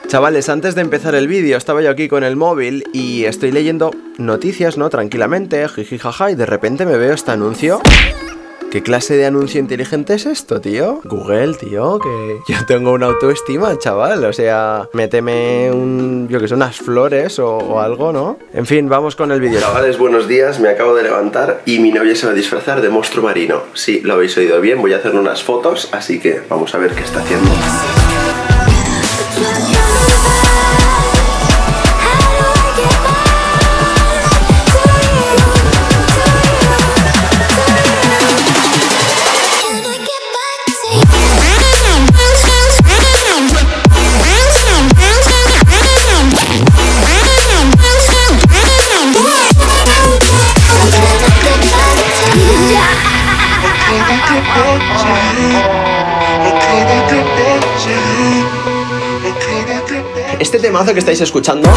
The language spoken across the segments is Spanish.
Chavales, antes de empezar el vídeo estaba yo aquí con el móvil y estoy leyendo noticias, ¿no? Tranquilamente, jiji jaja, y de repente me veo este anuncio. ¿Qué clase de anuncio inteligente es esto, tío? Google, tío, que yo tengo una autoestima, chaval. O sea, méteme yo que sé, unas flores o algo, ¿no? En fin, vamos con el vídeo. Chavales, buenos días, me acabo de levantar y mi novia se va a disfrazar de monstruo marino. Sí, lo habéis oído bien, voy a hacer unas fotos, así que vamos a ver qué está haciendo. Este temazo que estáis escuchando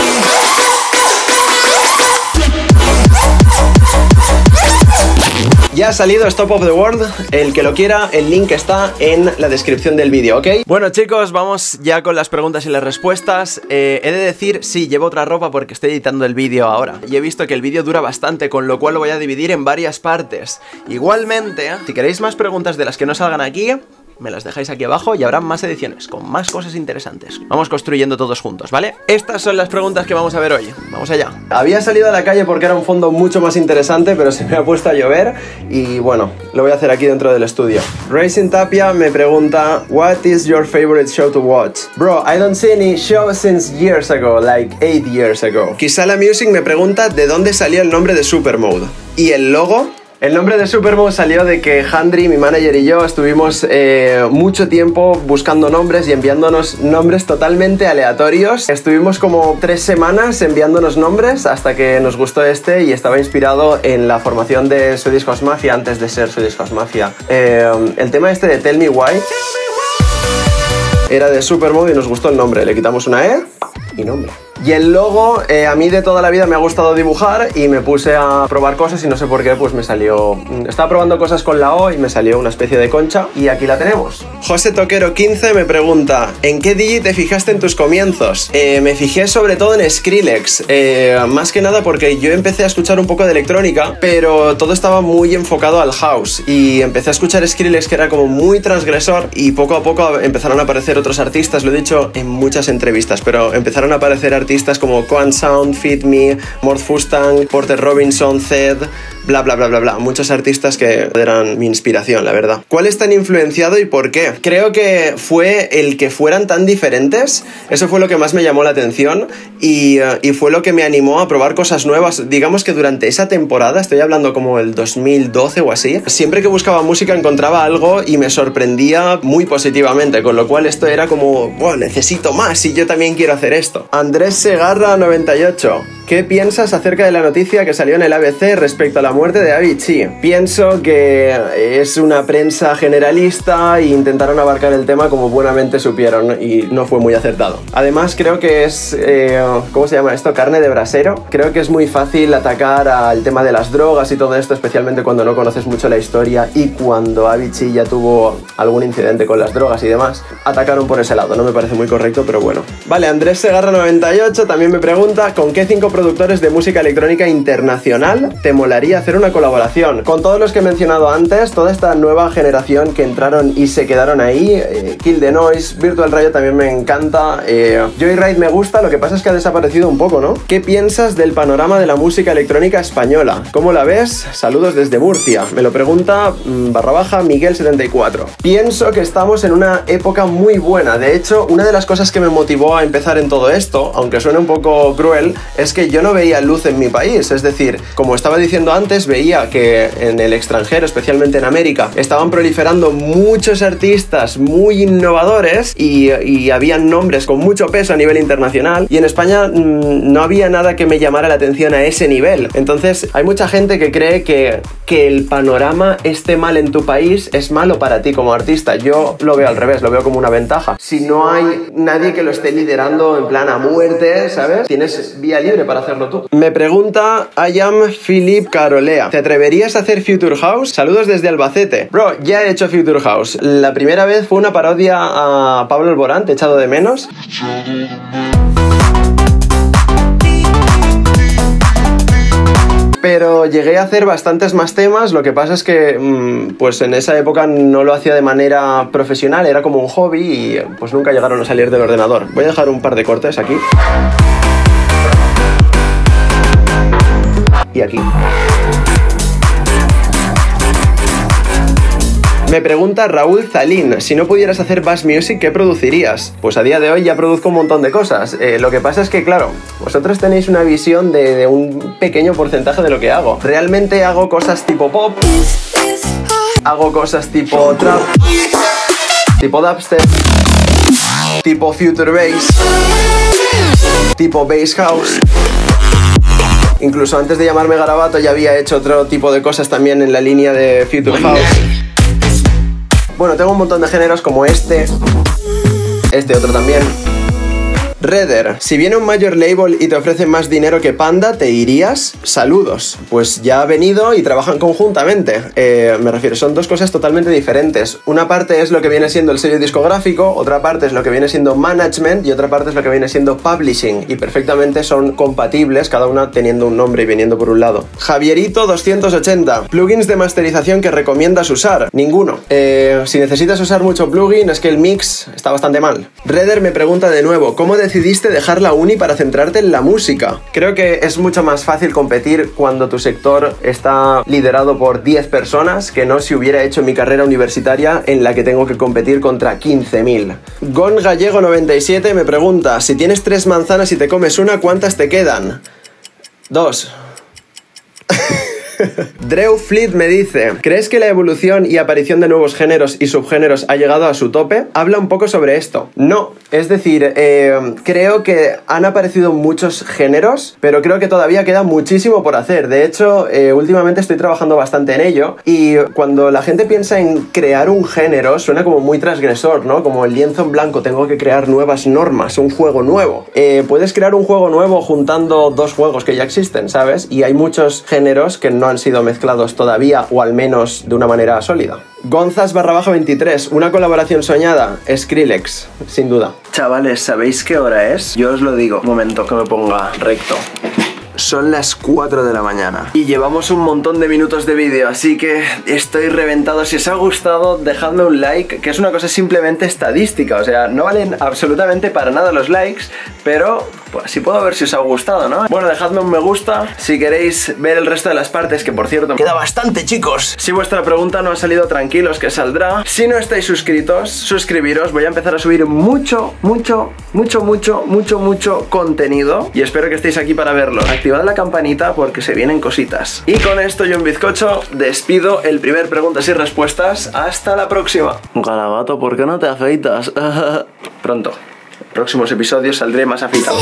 ya ha salido, Stop of the World. El que lo quiera, el link está en la descripción del vídeo, ¿ok? Bueno, chicos, vamos ya con las preguntas y las respuestas. He de decir, sí, llevo otra ropa porque estoy editando el vídeo ahora y he visto que el vídeo dura bastante, con lo cual lo voy a dividir en varias partes. Igualmente, si queréis más preguntas de las que no salgan aquí, me las dejáis aquí abajo y habrá más ediciones con más cosas interesantes. Vamos construyendo todos juntos, ¿vale? Estas son las preguntas que vamos a ver hoy. Vamos allá. Había salido a la calle porque era un fondo mucho más interesante, pero se me ha puesto a llover y bueno, lo voy a hacer aquí dentro del estudio. Racing Tapia me pregunta: What is your favorite show to watch? Bro, I don't see any show since years ago, like 8 years ago. Kisala Music me pregunta de dónde salió el nombre de SUPRMODE. ¿Y el logo? El nombre de SUPRMODE salió de que Handry, mi manager, y yo estuvimos mucho tiempo buscando nombres y enviándonos nombres totalmente aleatorios. Estuvimos como 3 semanas enviándonos nombres hasta que nos gustó este y estaba inspirado en la formación de Swedish House Mafia antes de ser Swedish House Mafia. El tema este de Tell Me Why era de SUPRMODE y nos gustó el nombre. Le quitamos una E y nombre. Y el logo, a mí de toda la vida me ha gustado dibujar y me puse a probar cosas y no sé por qué, pues me salió... Estaba probando cosas con la O y me salió una especie de concha y aquí la tenemos. José Toquero 15 me pregunta: ¿en qué DJ te fijaste en tus comienzos? Me fijé sobre todo en Skrillex, más que nada porque yo empecé a escuchar un poco de electrónica, pero todo estaba muy enfocado al house y empecé a escuchar Skrillex, que era como muy transgresor, y poco a poco empezaron a aparecer otros artistas, lo he dicho en muchas entrevistas, pero empezaron a aparecer artistas como Quan Sound, Fit Me, Mort Fustang, Porter Robinson, Zed, bla bla bla bla bla. Muchos artistas que eran mi inspiración, la verdad. ¿Cuáles te han influenciado y por qué? Creo que fue el que fueran tan diferentes. Eso fue lo que más me llamó la atención y fue lo que me animó a probar cosas nuevas. Digamos que durante esa temporada, estoy hablando como el 2012 o así, siempre que buscaba música encontraba algo y me sorprendía muy positivamente, con lo cual esto era como, wow, necesito más y yo también quiero hacer esto. Andrés Segarra 98. ¿Qué piensas acerca de la noticia que salió en el ABC respecto a la muerte de Avicii? Pienso que es una prensa generalista e intentaron abarcar el tema como buenamente supieron y no fue muy acertado. Además creo que es, ¿cómo se llama esto? Carne de brasero. Creo que es muy fácil atacar al tema de las drogas y todo esto, especialmente cuando no conoces mucho la historia y cuando Avicii ya tuvo algún incidente con las drogas y demás. Atacaron por ese lado, no me parece muy correcto, pero bueno. Vale, Andrés Segarra 98 también me pregunta: ¿con qué 5 productores de música electrónica internacional te molaría hacer una colaboración? Con todos los que he mencionado antes, toda esta nueva generación que entraron y se quedaron ahí, Kill the Noise, Virtual Riot también me encanta, Joyride me gusta, lo que pasa es que ha desaparecido un poco, ¿no? ¿Qué piensas del panorama de la música electrónica española? ¿Cómo la ves? Saludos desde Murcia. Me lo pregunta / Miguel74. Pienso que estamos en una época muy buena. De hecho, una de las cosas que me motivó a empezar en todo esto, aunque suene un poco cruel, es que yo no veía luz en mi país. Es decir, como estaba diciendo antes, veía que en el extranjero, especialmente en América, estaban proliferando muchos artistas muy innovadores y habían nombres con mucho peso a nivel internacional, y en España no había nada que me llamara la atención a ese nivel. Entonces hay mucha gente que cree que el panorama esté mal en tu país es malo para ti como artista. Yo lo veo al revés, lo veo como una ventaja. Si no hay nadie que lo esté liderando en plan a muerte, ¿sabes? Tienes vía libre para para hacerlo tú. Me pregunta I am Philip Carolea. ¿Te atreverías a hacer Future House? Saludos desde Albacete. Bro, ya he hecho Future House. La primera vez fue una parodia a Pablo Alborán, te he echado de menos. Pero llegué a hacer bastantes más temas, lo que pasa es que pues en esa época no lo hacía de manera profesional, era como un hobby y pues nunca llegaron a salir del ordenador. Voy a dejar un par de cortes aquí. Y aquí. Me pregunta Raúl Zalín, si no pudieras hacer bass music, ¿qué producirías? Pues a día de hoy ya produzco un montón de cosas. Lo que pasa es que, claro, vosotros tenéis una visión de un pequeño porcentaje de lo que hago. Realmente hago cosas tipo pop, hago cosas tipo trap, tipo dubstep, tipo future bass, tipo bass house. Incluso antes de llamarme Garabatto ya había hecho otro tipo de cosas también en la línea de future house. Bueno, tengo un montón de géneros como este otro también. Redder, si viene un major label y te ofrece más dinero que Panda, ¿te irías? Saludos. Pues ya ha venido y trabajan conjuntamente. Me refiero, son dos cosas totalmente diferentes. Una parte es lo que viene siendo el sello discográfico, otra parte es lo que viene siendo management y otra parte es lo que viene siendo publishing. Y perfectamente son compatibles, cada una teniendo un nombre y viniendo por un lado. Javierito 280, plugins de masterización que recomiendas usar. Ninguno. Si necesitas usar mucho plugin, es que el mix está bastante mal. Redder me pregunta de nuevo, ¿cómo decidiste dejar la uni para centrarte en la música? Creo que es mucho más fácil competir cuando tu sector está liderado por 10 personas que no si hubiera hecho mi carrera universitaria en la que tengo que competir contra 15.000. Gon Gallego 97 me pregunta, si tienes 3 manzanas y te comes una, ¿cuántas te quedan? 2. Drew Fleet me dice, ¿crees que la evolución y aparición de nuevos géneros y subgéneros ha llegado a su tope? Habla un poco sobre esto. No, es decir, creo que han aparecido muchos géneros, pero creo que todavía queda muchísimo por hacer. De hecho, últimamente estoy trabajando bastante en ello y cuando la gente piensa en crear un género, suena como muy transgresor, ¿no? Como el lienzo en blanco, tengo que crear nuevas normas, un juego nuevo. Puedes crear un juego nuevo juntando 2 juegos que ya existen, ¿sabes? Y hay muchos géneros que no han sido mezclados todavía, o al menos de una manera sólida. Gonzas_23, una colaboración soñada, Skrillex, sin duda. Chavales, ¿sabéis qué hora es? Yo os lo digo, un momento que me ponga recto. Son las 4 de la mañana y llevamos un montón de minutos de vídeo, así que estoy reventado. Si os ha gustado, dejadme un like, que es una cosa simplemente estadística, o sea, no valen absolutamente para nada los likes, pero pues así puedo ver si os ha gustado, ¿no? Bueno, dejadme un me gusta si queréis ver el resto de las partes, que por cierto queda bastante, chicos. Si vuestra pregunta no ha salido, tranquilos que saldrá. Si no estáis suscritos, suscribiros. Voy a empezar a subir mucho contenido y espero que estéis aquí para verlo. Activad la campanita porque se vienen cositas. Y con esto yo, un bizcocho, despido el primer preguntas y respuestas. Hasta la próxima. Garabatto, ¿por qué no te afeitas? Pronto. En próximos episodios saldré más afeitado.